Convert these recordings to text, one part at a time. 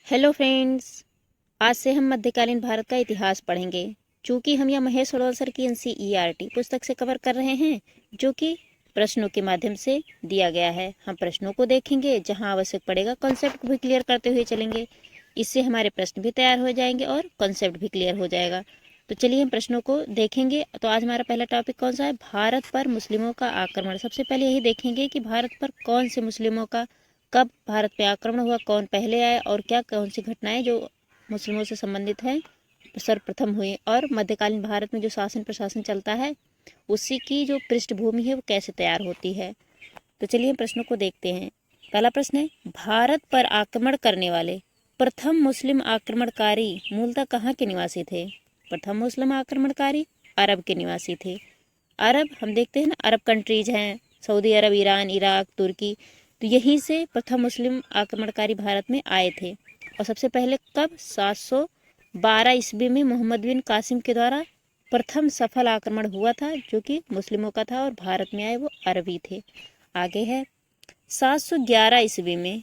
Hello friends. आज से हम मध्यकालीन भारत का इतिहास पढ़ेंगे। चूंकि हम यह महेश सर की NCERT पुस्तक से कवर कर रहे हैं, जो कि प्रश्नों के माध्यम से दिया गया है। हम प्रश्नों को देखेंगे, जहां आवश्यक पड़ेगा कॉन्सेप्ट को भी क्लियर करते हुए चलेंगे। इससे हमारे प्रश्न भी तैयार हो जाएंगे और कॉन्सेप्ट भी क्लियर हो जाएगा। तो चलिए हम प्रश्नों को देखेंगे। तो आज हमारा पहला टॉपिक कौन सा है? भारत पर मुस्लिमों का आक्रमण। सबसे पहले यही देखेंगे कि भारत पर कौन से मुस्लिमों का, कब भारत पे आक्रमण हुआ, कौन पहले आए और क्या कौन सी घटनाएं जो मुस्लिमों से संबंधित हैं सर्वप्रथम हुई, और मध्यकालीन भारत में जो शासन प्रशासन चलता है उसी की जो पृष्ठभूमि है वो कैसे तैयार होती है। तो चलिए हम प्रश्नों को देखते हैं। पहला प्रश्न है, भारत पर आक्रमण करने वाले प्रथम मुस्लिम आक्रमणकारी मूलतः कहाँ के निवासी थे? प्रथम मुस्लिम आक्रमणकारी अरब के निवासी थे। अरब, हम देखते हैं ना, अरब कंट्रीज हैं, सऊदी अरब, ईरान, इराक, तुर्की। तो यहीं से प्रथम मुस्लिम आक्रमणकारी भारत में आए थे। और सबसे पहले कब? 712 ईस्वी में मोहम्मद बिन कासिम के द्वारा प्रथम सफल आक्रमण हुआ था, जो कि मुस्लिमों का था, और भारत में आए वो अरबी थे। आगे है, 711 ईस्वी में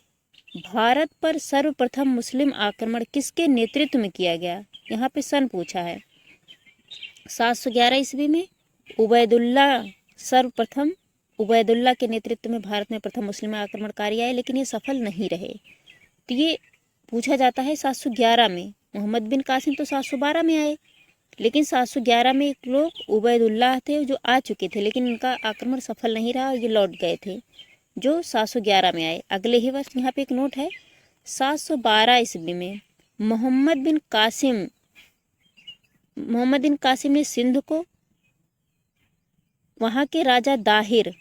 भारत पर सर्वप्रथम मुस्लिम आक्रमण किसके नेतृत्व में किया गया? यहाँ पे सन पूछा है। 711 ईस्वी में उबैदुल्ला, सर्वप्रथम उबैदुल्ला के नेतृत्व में भारत में प्रथम मुस्लिम आक्रमणकारी आए, लेकिन ये सफल नहीं रहे। तो ये पूछा जाता है 711 में। मोहम्मद बिन कासिम तो 712 में आए, लेकिन 711 में एक लोग उबैदुल्लाह थे जो आ चुके थे, लेकिन इनका आक्रमण सफल नहीं रहा और ये लौट गए थे, जो 711 में आए। अगले ही वर्ष, यहाँ पे एक नोट है, 712 ईस्वी में मोहम्मद बिन कासिम ने सिंध को, वहां के राजा दाहिर,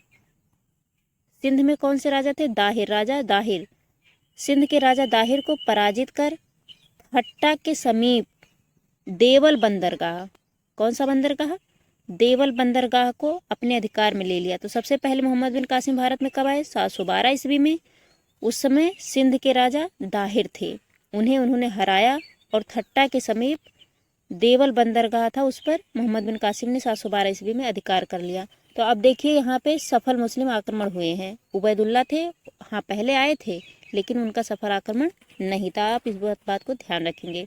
सिंध में कौन से राजा थे? दाहिर, राजा दाहिर। सिंध के राजा दाहिर को पराजित कर हट्टा के समीप देवल बंदरगाह, कौन सा बंदरगाह? देवल बंदरगाह को अपने अधिकार में ले लिया। तो सबसे पहले मोहम्मद बिन कासिम भारत में कब आए? 712 ईस्वी में। उस समय सिंध के राजा दाहिर थे, उन्होंने हराया और थट्टा के समीप देवल बंदरगाह था, उस पर मोहम्मद बिन कासिम ने 712 ईस्वी में अधिकार कर लिया। तो अब देखिए, यहाँ पे सफल मुस्लिम आक्रमण हुए हैं। उबैदुल्ला थे, हाँ पहले आए थे, लेकिन उनका सफल आक्रमण नहीं था। आप इस बात को ध्यान रखेंगे।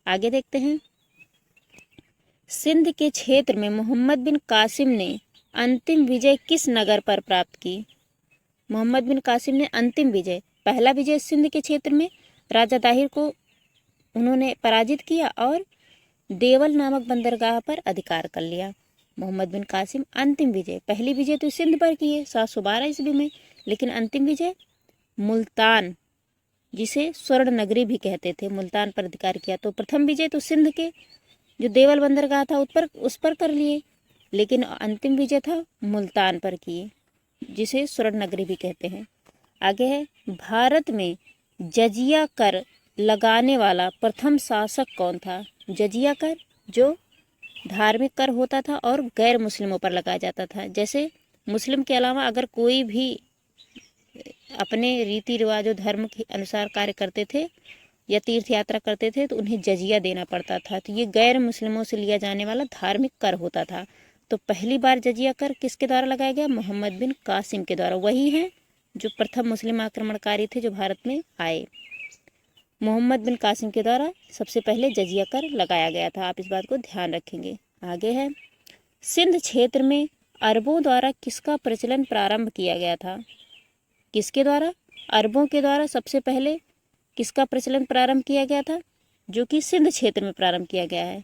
आगे देखते हैं, सिंध के क्षेत्र में मोहम्मद बिन कासिम ने अंतिम विजय किस नगर पर प्राप्त की? मोहम्मद बिन कासिम ने अंतिम विजय, पहला विजय सिंध के क्षेत्र में राजा दाहिर को उन्होंने पराजित किया और देवल नामक बंदरगाह पर अधिकार कर लिया। मोहम्मद बिन कासिम अंतिम विजय, पहली विजय तो सिंध पर की है 712 ईस्वी में, लेकिन अंतिम विजय मुल्तान, जिसे स्वर्ण नगरी भी कहते थे, मुल्तान पर अधिकार किया। तो प्रथम विजय तो सिंध के जो देवल बंदरगाह था उस पर कर लिए, लेकिन अंतिम विजय था मुल्तान पर किए, जिसे स्वर्ण नगरी भी कहते हैं। आगे है, भारत में जजिया कर लगाने वाला प्रथम शासक कौन था? जजिया कर जो धार्मिक कर होता था और गैर मुस्लिमों पर लगाया जाता था। जैसे मुस्लिम के अलावा अगर कोई भी अपने रीति रिवाजों धर्म के अनुसार कार्य करते थे या तीर्थ यात्रा करते थे, तो उन्हें जजिया देना पड़ता था। तो ये गैर मुस्लिमों से लिया जाने वाला धार्मिक कर होता था। तो पहली बार जजिया कर किसके द्वारा लगाया गया? मोहम्मद बिन कासिम के द्वारा। वही है जो प्रथम मुस्लिम आक्रमणकारी थे जो भारत में आए। मोहम्मद बिन कासिम के द्वारा सबसे पहले जजिया कर लगाया गया था। आप इस बात को ध्यान रखेंगे। आगे है, सिंध क्षेत्र में अरबों द्वारा किसका प्रचलन प्रारंभ किया गया था? किसके द्वारा? अरबों के द्वारा सबसे पहले किसका प्रचलन प्रारंभ किया गया था, जो कि सिंध क्षेत्र में प्रारंभ किया गया है?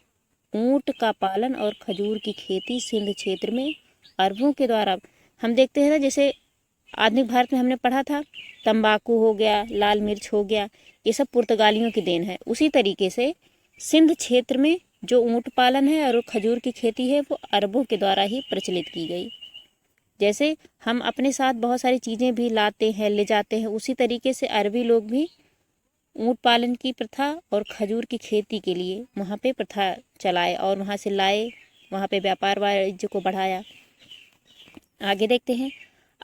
ऊंट का पालन और खजूर की खेती सिंध क्षेत्र में अरबों के द्वारा। हम देखते हैं ना, जैसे आधुनिक भारत में हमने पढ़ा था, तंबाकू हो गया, लाल मिर्च हो गया, ये सब पुर्तगालियों की देन है। उसी तरीके से सिंध क्षेत्र में जो ऊंट पालन है और खजूर की खेती है वो अरबों के द्वारा ही प्रचलित की गई। जैसे हम अपने साथ बहुत सारी चीज़ें भी लाते हैं, ले जाते हैं, उसी तरीके से अरबी लोग भी ऊंट पालन की प्रथा और खजूर की खेती के लिए वहाँ पे प्रथा चलाए और वहाँ से लाए, वहाँ पे व्यापार वाणिज्य को बढ़ाया। आगे देखते हैं,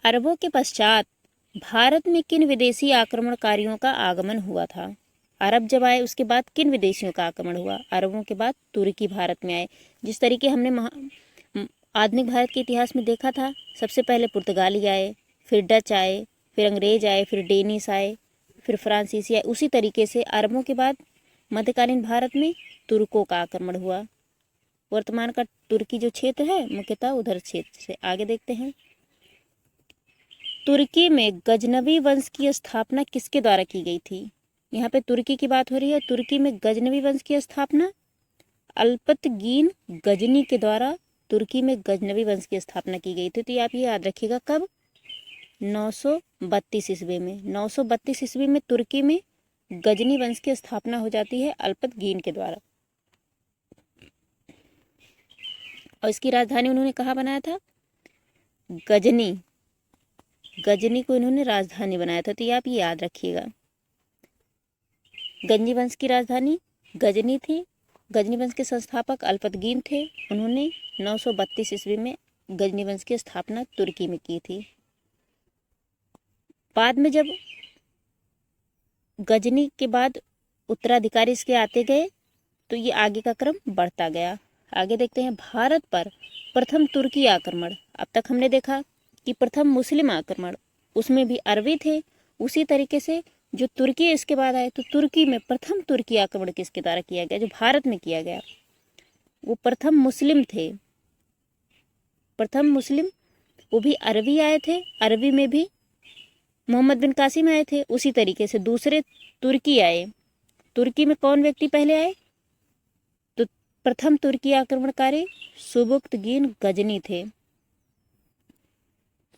अरबों के पश्चात भारत में किन विदेशी आक्रमणकारियों का आगमन हुआ था? अरब जब आए उसके बाद किन विदेशियों का आक्रमण हुआ? अरबों के बाद तुर्की भारत में आए। जिस तरीके हमने आधुनिक भारत के इतिहास में देखा था, सबसे पहले पुर्तगाली आए, फिर डच आए, फिर अंग्रेज आए, फिर डेनिश आए, फिर फ्रांसीसी आए। उसी तरीके से अरबों के बाद मध्यकालीन भारत में तुर्कों का आक्रमण हुआ। वर्तमान का तुर्की जो क्षेत्र है मुख्यतः उधर क्षेत्र से। आगे देखते हैं, तुर्की में गजनवी वंश की स्थापना किसके द्वारा की गई थी? यहाँ पे तुर्की की बात हो रही है। तुर्की में गजनवी वंश की स्थापना अल्पतगीन गजनी के द्वारा तुर्की में गजनवी वंश की स्थापना की गई थी। तो ये आप ये याद रखिएगा, कब? 932 ईस्वी में। 932 ईस्वी में तुर्की में गजनी वंश की स्थापना हो जाती है अल्पतगीन के द्वारा। और इसकी राजधानी उन्होंने कहाँ बनाया था? गजनी। गजनी को इन्होंने राजधानी बनाया था। तो ये आप ये याद रखिएगा, गजनी वंश की राजधानी गजनी थी। गजनी वंश के संस्थापक अल्पतगीन थे। उन्होंने 932 ईस्वी में गजनी वंश की स्थापना तुर्की में की थी। बाद में जब गजनी के बाद उत्तराधिकारी इसके आते गए तो ये आगे का क्रम बढ़ता गया। आगे देखते हैं, भारत पर प्रथम तुर्की आक्रमण। अब तक हमने देखा कि प्रथम मुस्लिम आक्रमण, उसमें भी अरबी थे। उसी तरीके से जो तुर्की इसके बाद आए, तो तुर्की में प्रथम तुर्की आक्रमण किसके द्वारा किया गया? जो भारत में किया गया, वो प्रथम मुस्लिम थे। प्रथम मुस्लिम, वो भी अरबी आए थे। अरबी में भी मोहम्मद बिन कासिम आए थे। उसी तरीके से दूसरे तुर्की आए। तुर्की में कौन व्यक्ति पहले आए? तो प्रथम तुर्की आक्रमणकारी सुबुक्तगीन गजनी थे।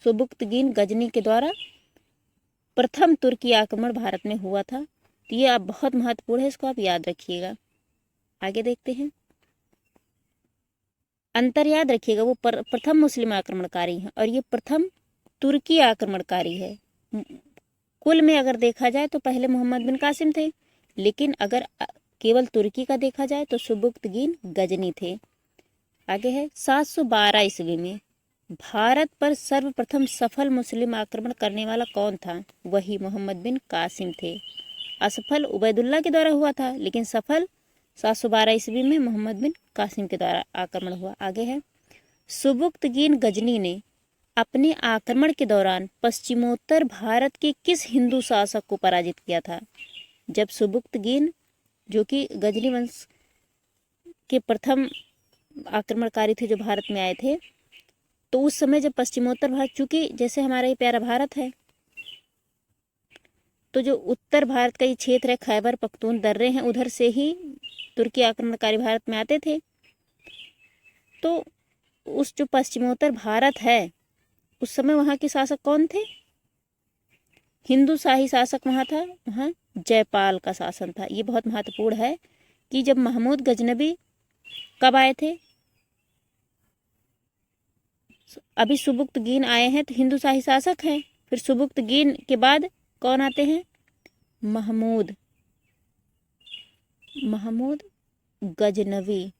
सुबुक्तगीन गजनी के द्वारा प्रथम तुर्की आक्रमण भारत में हुआ था। तो ये आप बहुत महत्वपूर्ण है, इसको आप याद रखिएगा। आगे देखते हैं, अंतर याद रखिएगा, वो प्रथम मुस्लिम आक्रमणकारी हैं और ये प्रथम तुर्की आक्रमणकारी है। कुल में अगर देखा जाए तो पहले मोहम्मद बिन कासिम थे, लेकिन अगर केवल तुर्की का देखा जाए तो सुबुक्तगीन गजनी थे। आगे है, 712 ईस्वी में भारत पर सर्वप्रथम सफल मुस्लिम आक्रमण करने वाला कौन था? वही मोहम्मद बिन कासिम थे। असफल उबैदुल्ला के द्वारा हुआ था, लेकिन सफल 712 ईस्वी में मोहम्मद बिन कासिम के द्वारा आक्रमण हुआ। आगे है, सुबुक्तगीन गजनी ने अपने आक्रमण के दौरान पश्चिमोत्तर भारत के किस हिंदू शासक को पराजित किया था? जब सुबुक्तगीन, जो कि गजनी वंश के प्रथम आक्रमणकारी थे जो भारत में आए थे, तो उस समय जब पश्चिमोत्तर भारत, चूंकि जैसे हमारा ये प्यारा भारत है, तो जो उत्तर भारत का ये क्षेत्र है, खैबर पख्तून दर्रे हैं, उधर से ही तुर्की आक्रमणकारी भारत में आते थे। तो उस जो पश्चिमोत्तर भारत है, उस समय वहाँ के शासक कौन थे? हिंदू शाही शासक वहाँ था, वहाँ जयपाल का शासन था। ये बहुत महत्वपूर्ण है कि जब महमूद गजनबी कब आए थे? अभी सुबुक्तगीन आए हैं तो हिंदू शाही शासक हैं। फिर सुबुक्तगीन के बाद कौन आते हैं? महमूद गजनवी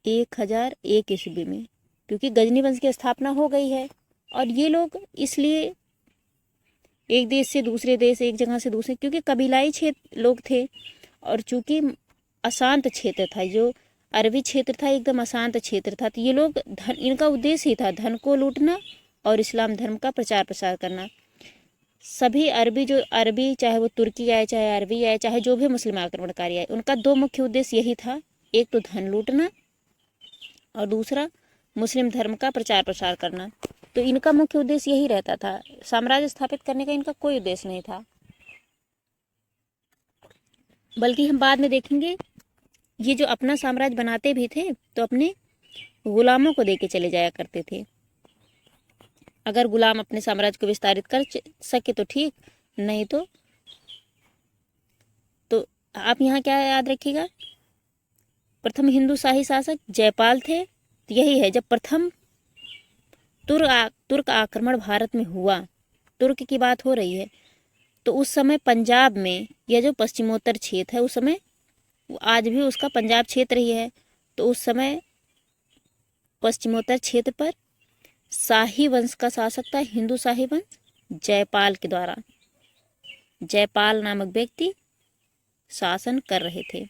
1001 ईस्वी में, क्योंकि गजनी वंश की स्थापना हो गई है। और ये लोग इसलिए एक देश से दूसरे देश, एक जगह से दूसरे, क्योंकि कबीलाई क्षेत्र लोग थे और चूंकि अशांत क्षेत्र था, जो अरबी क्षेत्र था एकदम अशांत क्षेत्र था, तो ये लोग धन, इनका उद्देश्य ही था धन को लूटना और इस्लाम धर्म का प्रचार प्रसार करना। सभी अरबी, जो अरबी, चाहे वो तुर्की आए, चाहे अरबी आए, चाहे जो भी मुस्लिम आक्रमणकारी आए, उनका दो मुख्य उद्देश्य यही था, एक तो धन लूटना और दूसरा मुस्लिम धर्म का प्रचार प्रसार करना। तो इनका मुख्य उद्देश्य यही रहता था, साम्राज्य स्थापित करने का इनका कोई उद्देश्य नहीं था। बल्कि हम बाद में देखेंगे, ये जो अपना साम्राज्य बनाते भी थे तो अपने गुलामों को देके चले जाया करते थे। अगर गुलाम अपने साम्राज्य को विस्तारित कर सके तो ठीक, नहीं तो आप यहाँ क्या याद रखिएगा, प्रथम हिंदू शाही शासक जयपाल थे। तो यही है, जब प्रथम तुर्क आक्रमण भारत में हुआ, तुर्क की बात हो रही है, तो उस समय पंजाब में यह जो पश्चिमोत्तर क्षेत्र है, उस समय आज भी उसका पंजाब क्षेत्र ही है, तो उस समय पश्चिमोत्तर क्षेत्र पर शाही वंश का शासक था, हिंदू शाही वंश, जयपाल के द्वारा। जयपाल नामक व्यक्ति शासन कर रहे थे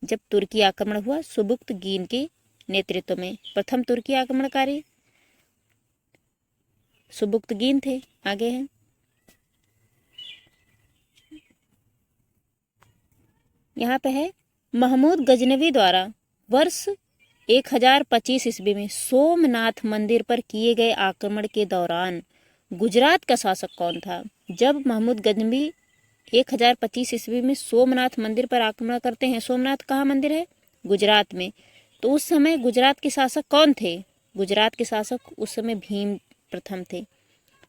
जब तुर्की आक्रमण हुआ सुबुक्तगीन के नेतृत्व में। प्रथम तुर्की आक्रमणकारी सुबुक्तगीन थे। आगे है, यहाँ पे है महमूद गजनवी द्वारा वर्ष 1025 ईस्वी में सोमनाथ मंदिर पर किए गए आक्रमण के दौरान गुजरात का शासक कौन था। जब महमूद गजनवी 1025 ईस्वी में सोमनाथ मंदिर पर आक्रमण करते हैं, सोमनाथ कहाँ मंदिर है, गुजरात में, तो उस समय गुजरात के शासक कौन थे। गुजरात के शासक उस समय भीम प्रथम थे।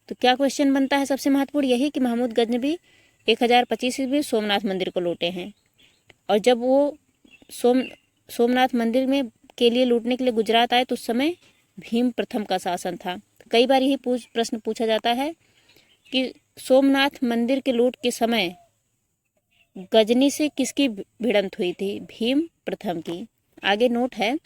तो क्या क्वेश्चन बनता है सबसे महत्वपूर्ण यही कि महमूद गजनवी 1025 ईस्वी में सोमनाथ मंदिर को लूटे हैं, और जब वो सोमनाथ मंदिर में के लिए लूटने के लिए गुजरात आए तो उस समय भीम प्रथम का शासन था। कई बार यही प्रश्न पूछा जाता है कि सोमनाथ मंदिर के लूट के समय गजनी से किसकी भिड़ंत हुई थी, भीम प्रथम की। आगे नोट है,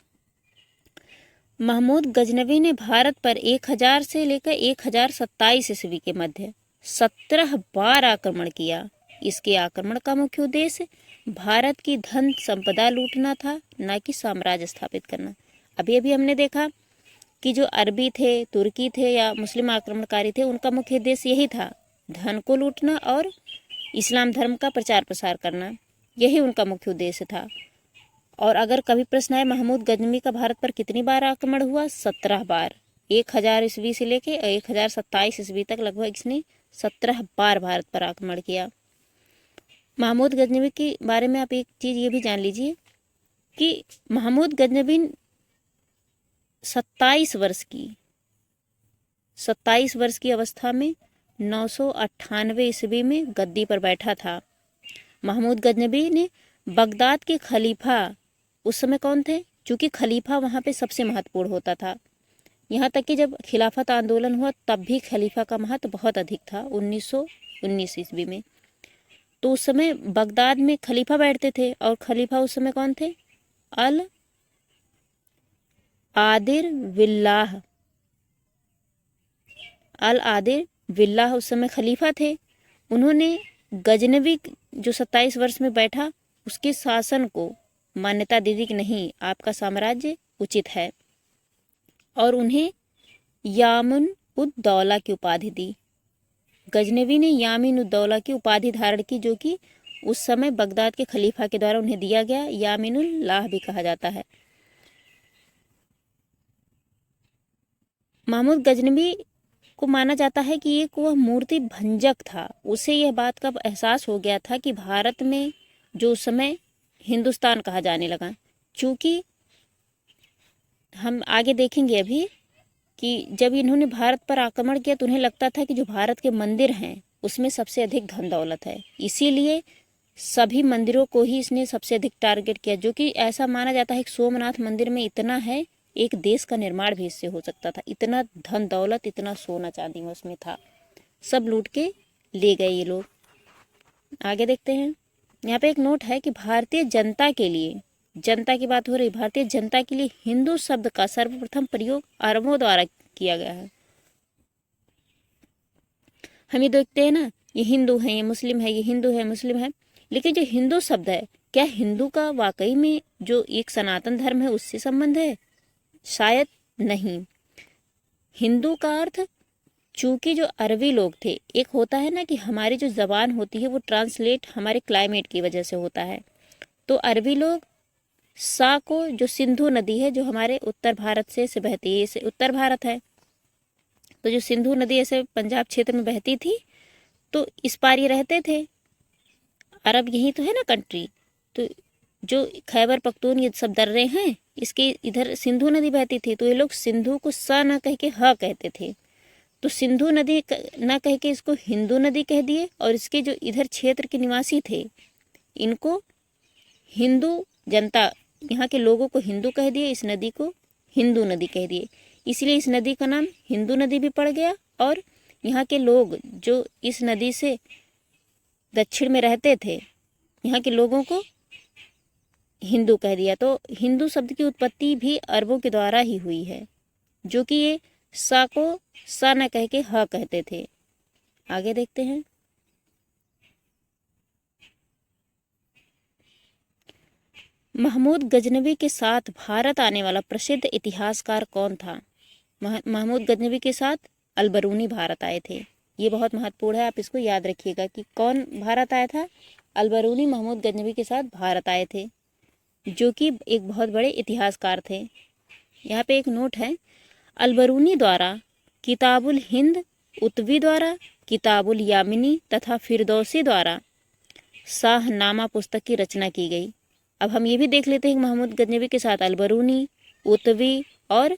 महमूद गजनवी ने भारत पर 1000 से लेकर 1027 ईस्वी के मध्य 17 बार आक्रमण किया। इसके आक्रमण का मुख्य उद्देश्य भारत की धन संपदा लूटना था, न कि साम्राज्य स्थापित करना। अभी अभी हमने देखा कि जो अरबी थे, तुर्की थे या मुस्लिम आक्रमणकारी थे, उनका मुख्य उद्देश्य यही था, धन को लूटना और इस्लाम धर्म का प्रचार प्रसार करना, यही उनका मुख्य उद्देश्य था। और अगर कभी प्रश्न आए महमूद गजनवी का भारत पर कितनी बार आक्रमण हुआ, 17 बार। 1000 ईस्वी से लेके 1027 ईस्वी तक लगभग इसने 17 बार भारत पर आक्रमण किया। महमूद गजनवी के बारे में आप एक चीज़ ये भी जान लीजिए कि महमूद गजनवी 27 वर्ष की अवस्था में 998 ईस्वी में गद्दी पर बैठा था। महमूद गजनवी ने बगदाद के खलीफा, उस समय कौन थे, चूँकि खलीफा वहाँ पे सबसे महत्वपूर्ण होता था, यहाँ तक कि जब खिलाफत आंदोलन हुआ तब भी खलीफा का महत्व बहुत अधिक था 1919 ईस्वी में। तो उस समय बगदाद में खलीफा बैठते थे, और खलीफा उस समय कौन थे, अल आदिर बिल्लाह उस समय खलीफा थे। उन्होंने गजनवी जो 27 वर्ष में बैठा उसके शासन को मान्यता दी थी कि नहीं, आपका साम्राज्य उचित है, और उन्हें यामुन उद दौला की उपाधि दी। गजनवी ने यामीन उद दौला की उपाधि धारण की, जो कि उस समय बगदाद के खलीफा के द्वारा उन्हें दिया गया, यामीनुल्लाह भी कहा जाता है। महमूद गजनवी को माना जाता है कि एक वह मूर्ति भंजक था। उसे यह बात का एहसास हो गया था कि भारत में जो उस समय हिंदुस्तान कहा जाने लगा, चूँकि हम आगे देखेंगे अभी कि जब इन्होंने भारत पर आक्रमण किया तो उन्हें लगता था कि जो भारत के मंदिर हैं उसमें सबसे अधिक धन दौलत है, इसीलिए सभी मंदिरों को ही इसने सबसे अधिक टारगेट किया, जो कि ऐसा माना जाता है कि सोमनाथ मंदिर में इतना है, एक देश का निर्माण भी इससे हो सकता था, इतना धन दौलत, इतना सोना चांदी में उसमें था, सब लूट के ले गए ये लोग। आगे देखते हैं, यहाँ पे एक नोट है कि भारतीय जनता के लिए, जनता की बात हो रही, भारतीय जनता के लिए हिंदू शब्द का सर्वप्रथम प्रयोग अरबों द्वारा किया गया है। हम ये देखते हैं ना, ये हिंदू है, ये मुस्लिम है, ये हिंदू है, मुस्लिम है, लेकिन जो हिंदू शब्द है, क्या हिंदू का वाकई में जो एक सनातन धर्म है उससे संबंध है? शायद नहीं। हिंदू का अर्थ, चूंकि जो अरबी लोग थे, एक होता है ना कि हमारी जो जबान होती है वो ट्रांसलेट हमारे क्लाइमेट की वजह से होता है, तो अरबी लोग सा को, जो सिंधु नदी है जो हमारे उत्तर भारत से बहती है, इसे उत्तर भारत है, तो जो सिंधु नदी ऐसे पंजाब क्षेत्र में बहती थी, तो इस पार ये रहते थे, अरब यही तो है ना कंट्री, तो जो खैबर पख्तून ये सब दर्रे हैं इसके इधर सिंधु नदी बहती थी, तो ये लोग सिंधु को सा ना कह के ह कहते थे, तो सिंधु नदी ना कह के इसको हिंदू नदी कह दिए, और इसके जो इधर क्षेत्र के निवासी थे इनको हिंदू जनता, यहाँ के लोगों को हिंदू कह दिए, इस नदी को हिंदू नदी कह दिए, इसलिए इस नदी का नाम हिंदू नदी भी पड़ गया, और यहाँ के लोग जो इस नदी से दक्षिण में रहते थे यहाँ के लोगों को हिंदू कह दिया। तो हिंदू शब्द की उत्पत्ति भी अरबों के द्वारा ही हुई है, जो कि ये सा को सा न कह के ह कहते थे। आगे देखते हैं, महमूद गजनवी के साथ भारत आने वाला प्रसिद्ध इतिहासकार कौन था? महमूद गजनवी के साथ अलबरूनी भारत आए थे। ये बहुत महत्वपूर्ण है, आप इसको याद रखिएगा कि कौन भारत आया था, अलबरूनी महमूद गजनवी के साथ भारत आए थे, जो कि एक बहुत बड़े इतिहासकार थे। यहाँ पे एक नोट है, अलबरूनी द्वारा किताबुल हिंद, उतवी द्वारा किताबुल यामिनी तथा फिरदौसी द्वारा शाहनामा पुस्तक की रचना की गई। अब हम ये भी देख लेते हैं कि महमूद गजनवी के साथ अलबरूनी, उतवी और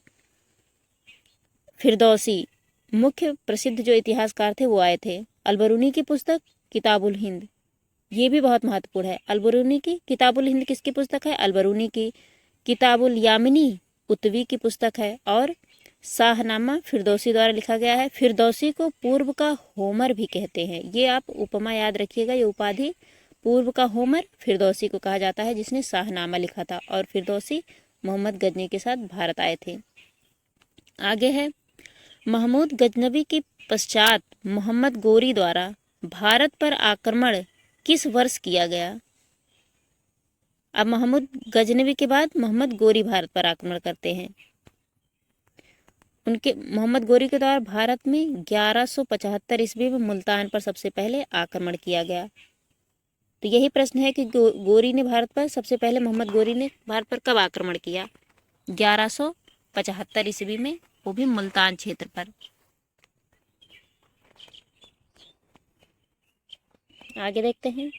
फिरदौसी मुख्य प्रसिद्ध जो इतिहासकार थे वो आए थे। अलबरूनी की पुस्तक किताबुल हिंद, ये भी बहुत महत्वपूर्ण है। अलबरूनी की किताबुल हिंद किसकी पुस्तक है? अलबरूनी की। किताबुल यामिनी उतवी की पुस्तक है और शाहनामा फिरदौसी द्वारा लिखा गया है। फिरदौसी को पूर्व का होमर भी कहते हैं, ये आप उपमा याद रखिएगा, ये उपाधि पूर्व का होमर फिरदौसी को कहा जाता है, जिसने शाहनामा लिखा था। और फिरदौसी मोहम्मद गजनवी के साथ भारत आए थे। आगे है, महमूद गजनवी के पश्चात मोहम्मद गोरी द्वारा भारत पर आक्रमण किस वर्ष किया गया? अब महमूद गजनवी के बाद मोहम्मद गोरी भारत पर आक्रमण करते हैं। उनके मोहम्मद गोरी के द्वारा भारत में 1175 ईस्वी में मुल्तान पर सबसे पहले आक्रमण किया गया। तो यही प्रश्न है कि गोरी ने भारत पर सबसे पहले मोहम्मद गोरी ने भारत पर कब आक्रमण किया? 1175 ईस्वी में, वो भी मुल्तान क्षेत्र पर। आगे देखते हैं,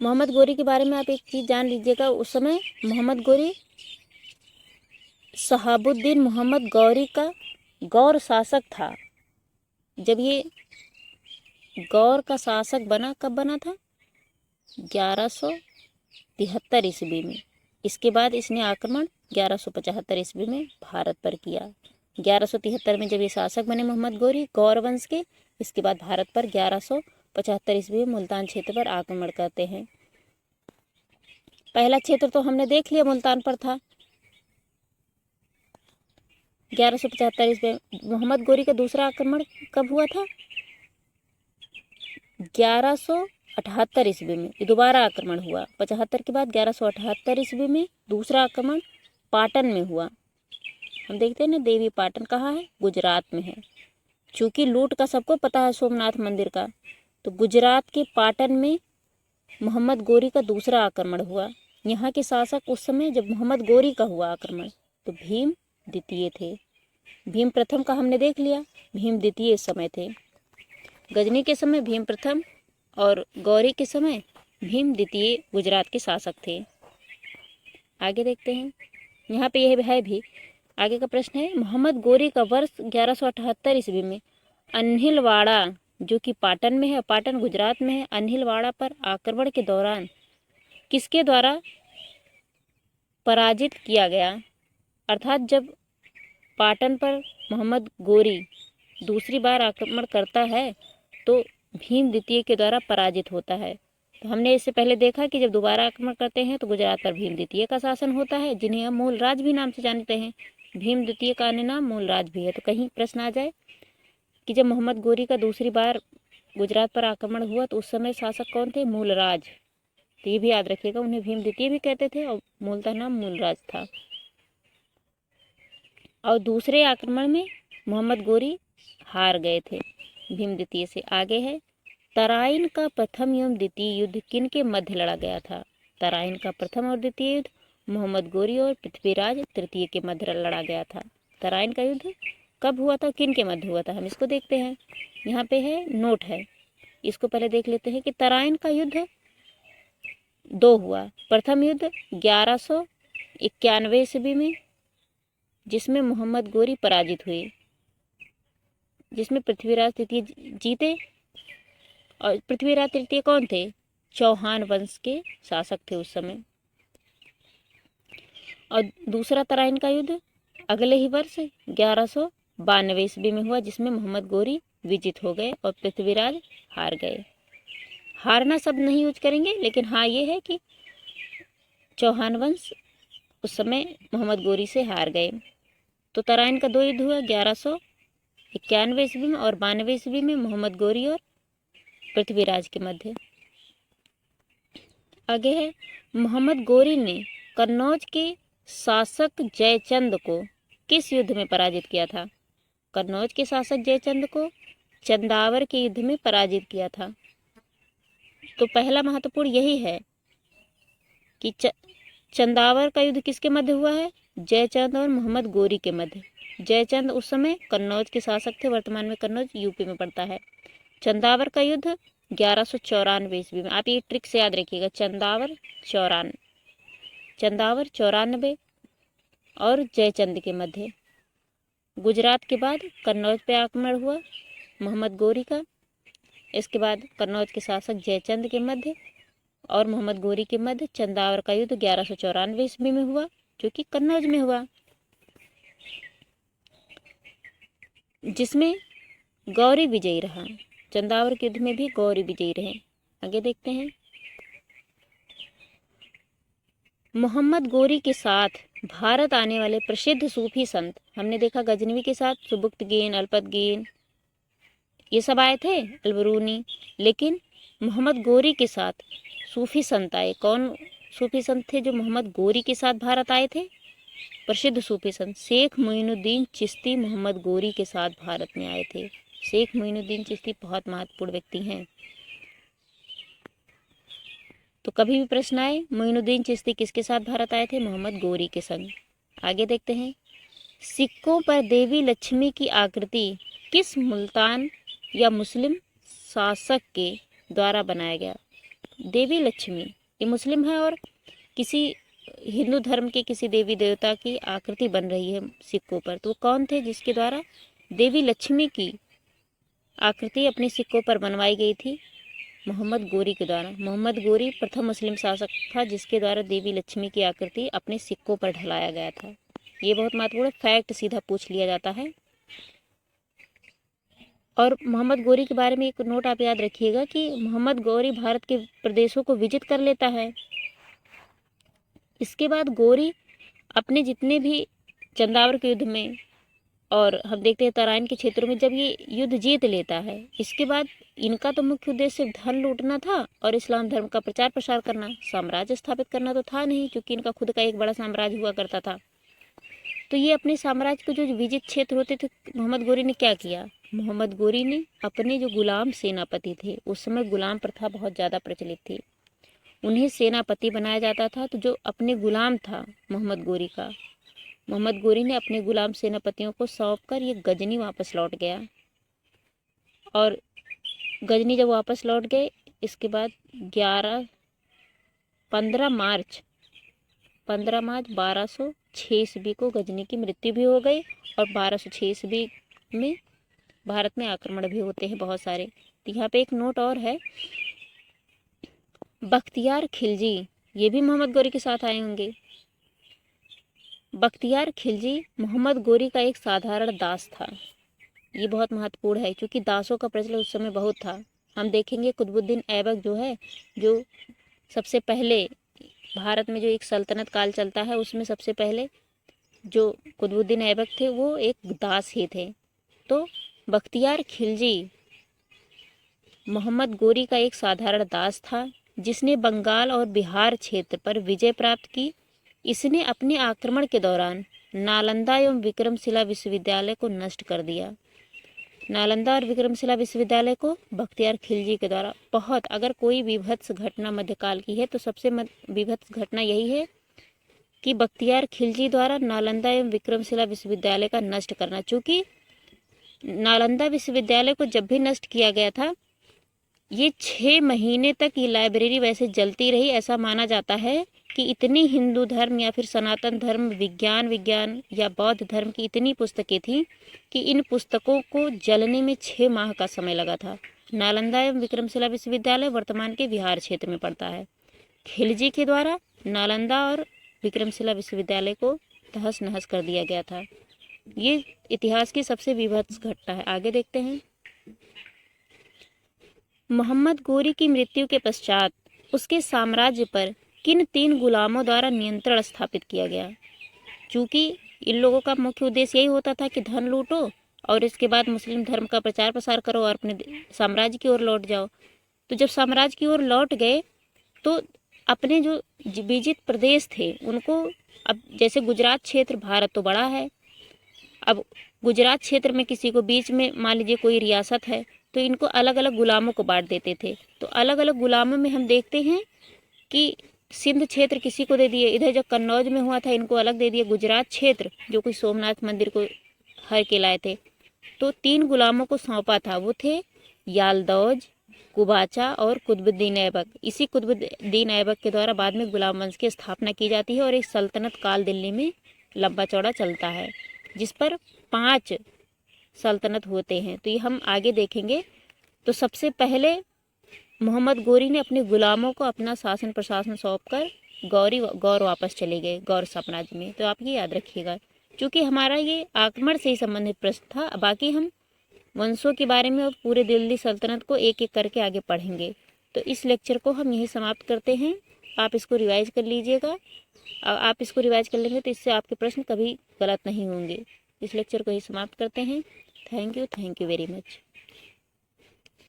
मोहम्मद गोरी के बारे में आप एक चीज जान लीजिएगा। उस समय मोहम्मद गोरी शहाबुद्दीन मोहम्मद गौरी का गौर शासक था। जब ये गौर का शासक बना, कब बना था? 1173 ईस्वी में। इसके बाद इसने आक्रमण 1175 ईस्वी में भारत पर किया। 1173 में जब ये शासक बने मोहम्मद गोरी गौर वंश के, इसके बाद भारत पर 1175 ईस्वी में मुल्तान क्षेत्र पर आक्रमण करते हैं। पहला क्षेत्र तो हमने देख लिया, मुल्तान पर था। 1175 ईस्वी में मोहम्मद गोरी का दूसरा आक्रमण कब हुआ था? 1178 ईस्वी में ये दोबारा आक्रमण हुआ। 75 के बाद 1178 ईस्वी में दूसरा आक्रमण पाटन में हुआ। हम देखते हैं ना, देवी पाटन कहाँ है? गुजरात में है। चूंकि लूट का सबको पता है सोमनाथ मंदिर का, तो गुजरात के पाटन में मोहम्मद गोरी का दूसरा आक्रमण हुआ। यहाँ के शासक उस समय जब मोहम्मद गोरी का हुआ आक्रमण तो भीम द्वितीय थे। भीम प्रथम का हमने देख लिया, भीम द्वितीय इस समय थे। गजनी के समय भीम प्रथम और गौरी के समय भीम द्वितीय गुजरात के शासक थे। आगे देखते हैं, यहाँ पे यह है भी। आगे का प्रश्न है, मोहम्मद गोरी का वर्ष 1178 ईस्वी में अन्हिलवाड़ा, जो कि पाटन में है, पाटन गुजरात में है, अन्हिलवाड़ा पर आक्रमण के दौरान किसके द्वारा पराजित किया गया? अर्थात जब पाटन पर मोहम्मद गोरी दूसरी बार आक्रमण करता है तो भीम द्वितीय के द्वारा पराजित होता है। तो हमने इससे पहले देखा कि जब दोबारा आक्रमण करते हैं तो गुजरात पर भीम द्वितीय का शासन होता है, जिन्हें हम मूलराज भी नाम से जानते हैं। भीम द्वितीय का अन्य नाम मूलराज भी है। तो कहीं प्रश्न आ जाए कि जब मोहम्मद गोरी का दूसरी बार गुजरात पर आक्रमण हुआ तो उस समय शासक कौन थे? मूलराज। तो ये भी याद रखिएगा, उन्हें भीम द्वितीय भी कहते थे और मूलतः नाम मूलराज था। और दूसरे आक्रमण में मोहम्मद गोरी हार गए थे भीम द्वितीय से। आगे है, तराइन का प्रथम एवं द्वितीय युद्ध किन के मध्य लड़ा गया था? तराइन का प्रथम और द्वितीय युद्ध मोहम्मद गोरी और पृथ्वीराज तृतीय के मध्य लड़ा गया था। तराइन का युद्ध कब हुआ था, किन के मध्य हुआ था? हम इसको देखते हैं, यहाँ पे है नोट है, इसको पहले देख लेते हैं कि तराइन का युद्ध 2 हुआ। प्रथम युद्ध 1191 ईस्वी में, जिसमें मोहम्मद गोरी पराजित हुए, जिसमें पृथ्वीराज तृतीय जीते। और पृथ्वीराज तृतीय कौन थे? चौहान वंश के शासक थे उस समय। और दूसरा तराइन का युद्ध अगले ही वर्ष 1192 ईस्वी में हुआ, जिसमें मोहम्मद गोरी विजित हो गए और पृथ्वीराज हार गए। हारना शब्द नहीं यूज करेंगे, लेकिन हाँ ये है कि चौहान वंश उस समय मोहम्मद गोरी से हार गए। तो तराइन का 2 युद्ध हुआ, 1191 ईस्वी में और 92 ईस्वी में मोहम्मद गोरी और पृथ्वीराज के मध्य। आगे है, मोहम्मद गोरी ने कन्नौज के शासक जयचंद को किस युद्ध में पराजित किया था? कन्नौज के शासक जयचंद को चंदावर के युद्ध में पराजित किया था। तो पहला महत्वपूर्ण यही है कि चंदावर का युद्ध किसके मध्य हुआ है? जयचंद और मोहम्मद गोरी के मध्य। जयचंद उस समय कन्नौज के शासक थे, वर्तमान में कन्नौज यूपी में पड़ता है। चंदावर का युद्ध 1194 ईस्वी में। आप ये ट्रिक से याद रखिएगा, चंदावर 94 और जयचंद के मध्य। गुजरात के बाद कन्नौज पे आक्रमण हुआ मोहम्मद गोरी का। इसके बाद कन्नौज के शासक जयचंद के मध्य और मोहम्मद गोरी के मध्य चंदावर का युद्ध 1194 ईस्वी में हुआ, जो कि कन्नौज में हुआ, जिसमें गौरी विजयी रहा। चंदावर के युद्ध में भी गौरी विजयी रहे। आगे देखते हैं। मोहम्मद गोरी के साथ भारत आने वाले प्रसिद्ध सूफी संत, हमने देखा गजनवी के साथ सुबुक्तगीन, अल्पतगीन, ये सब आए थे, अलबरूनी, लेकिन मोहम्मद गोरी के साथ सूफी संत आए। कौन सूफी संत थे जो मोहम्मद गोरी के साथ भारत आए थे? प्रसिद्ध सूफी संत शेख मोइनुद्दीन चिश्ती मोहम्मद गोरी के साथ भारत में आए थे। शेख मोइनुद्दीन चिश्ती बहुत महत्वपूर्ण व्यक्ति हैं। तो कभी भी प्रश्न आए, मोइनुद्दीन चिश्ती किसके साथ भारत आए थे? मोहम्मद गोरी के संग। आगे देखते हैं। सिक्कों पर देवी लक्ष्मी की आकृति किस मुल्तान या मुस्लिम शासक के द्वारा बनाया गया? देवी लक्ष्मी ये मुस्लिम है और किसी हिंदू धर्म के किसी देवी देवता की आकृति बन रही है सिक्कों पर। तो कौन थे जिसके द्वारा देवी लक्ष्मी की आकृति अपने सिक्कों पर बनवाई गई थी? मोहम्मद गोरी के द्वारा। मोहम्मद गोरी प्रथम मुस्लिम शासक था जिसके द्वारा देवी लक्ष्मी की आकृति अपने सिक्कों पर ढलाया गया था। ये बहुत महत्वपूर्ण फैक्ट सीधा पूछ लिया जाता है। और मोहम्मद गोरी के बारे में एक नोट आप याद रखिएगा कि मोहम्मद गोरी भारत के प्रदेशों को विजिट कर लेता है। इसके बाद गोरी अपने जितने भी चंदावर के युद्ध में और हम देखते हैं तराइन के क्षेत्रों में जब ये युद्ध जीत लेता है, इसके बाद इनका तो मुख्य उद्देश्य सिर्फ धन लूटना था और इस्लाम धर्म का प्रचार प्रसार करना, साम्राज्य स्थापित करना तो था नहीं, क्योंकि इनका खुद का एक बड़ा साम्राज्य हुआ करता था। तो ये अपने साम्राज्य के जो विजित क्षेत्र होते थे, मोहम्मद गोरी ने क्या किया? मोहम्मद गोरी ने अपने जो गुलाम सेनापति थे, उस समय गुलाम प्रथा बहुत ज़्यादा प्रचलित थी, उन्हें सेनापति बनाया जाता था। तो जो अपने गुलाम था मोहम्मद गोरी ने अपने गुलाम सेनापतियों को सौंप कर ये गजनी वापस लौट गया। और गजनी जब वापस लौट गए, इसके बाद 15 मार्च 1206 ईस्वी को गजनी की मृत्यु भी हो गई। और 1206 ईस्वी में भारत में आक्रमण भी होते हैं बहुत सारे। तो यहाँ पे एक नोट और है, बख्तियार खिलजी, ये भी मोहम्मद गोरी के साथ आए होंगे। बख्तियार खिलजी मोहम्मद गोरी का एक साधारण दास था। ये बहुत महत्वपूर्ण है क्योंकि दासों का प्रचलन उस समय बहुत था। हम देखेंगे कुतुबुद्दीन ऐबक जो है, जो सबसे पहले भारत में जो एक सल्तनत काल चलता है, उसमें सबसे पहले जो कुतुबुद्दीन ऐबक थे वो एक दास ही थे। तो बख्तियार खिलजी मोहम्मद गोरी का एक साधारण दास था जिसने बंगाल और बिहार क्षेत्र पर विजय प्राप्त की। इसने अपने आक्रमण के दौरान नालंदा एवं विक्रमशिला विश्वविद्यालय को नष्ट कर दिया। नालंदा और विक्रमशिला विश्वविद्यालय को बख्तियार खिलजी के द्वारा बहुत, अगर कोई विभत्स घटना मध्यकाल की है तो सबसे विभत्स घटना यही है कि बख्तियार खिलजी द्वारा नालंदा एवं विक्रमशिला विश्वविद्यालय का नष्ट करना। चूँकि नालंदा विश्वविद्यालय को जब भी नष्ट किया गया था, ये 6 महीने तक ये लाइब्रेरी वैसे जलती रही। ऐसा माना जाता है कि इतनी हिंदू धर्म या फिर सनातन धर्म, विज्ञान या बौद्ध धर्म की इतनी पुस्तकें थीं कि इन पुस्तकों को जलने में 6 माह का समय लगा था। नालंदा एवं विक्रमशिला विश्वविद्यालय वर्तमान के बिहार क्षेत्र में पड़ता है। खिलजी के द्वारा नालंदा और विक्रमशिला विश्वविद्यालय को तहस नहस कर दिया गया था। ये इतिहास की सबसे विभत्स घटना है। आगे देखते हैं। मोहम्मद गोरी की मृत्यु के पश्चात उसके साम्राज्य पर किन 3 गुलामों द्वारा नियंत्रण स्थापित किया गया? चूँकि इन लोगों का मुख्य उद्देश्य यही होता था कि धन लूटो और इसके बाद मुस्लिम धर्म का प्रचार प्रसार करो और अपने साम्राज्य की ओर लौट जाओ। तो जब साम्राज्य की ओर लौट गए तो अपने जो विजित प्रदेश थे उनको, अब जैसे गुजरात क्षेत्र, भारत तो बड़ा है, अब गुजरात क्षेत्र में किसी को बीच में मान लीजिए कोई रियासत है तो इनको अलग अलग गुलामों को बांट देते थे। तो अलग अलग गुलामों में हम देखते हैं कि सिंध क्षेत्र किसी को दे दिए, इधर जो कन्नौज में हुआ था इनको अलग दे दिए, गुजरात क्षेत्र जो कि सोमनाथ मंदिर को हर के लाए थे, तो 3 गुलामों को सौंपा था। वो थे यालदौज, कुबाचा और कुतुबुद्दीन ऐबक। इसी कुतुबुद्दीन ऐबक के द्वारा बाद में गुलाम वंश की स्थापना की जाती है और एक सल्तनत काल दिल्ली में लंबा चौड़ा चलता है, जिस पर 5 सल्तनत होते हैं। तो ये हम आगे देखेंगे। तो सबसे पहले मोहम्मद गोरी ने अपने गुलामों को अपना शासन प्रशासन सौंपकर गौर वापस चले गए, गौर साम्राज्य में। तो आप ये याद रखिएगा, क्योंकि हमारा ये आक्रमण से ही संबंधित प्रश्न था। बाकी हम वंशों के बारे में और पूरे दिल्ली सल्तनत को एक एक करके आगे पढ़ेंगे। तो इस लेक्चर को हम यही समाप्त करते हैं। आप इसको रिवाइज कर लीजिएगा। आप इसको रिवाइज कर लेंगे तो इससे आपके प्रश्न कभी गलत नहीं होंगे। इस लेक्चर को ही समाप्त करते हैं। Thank you very much.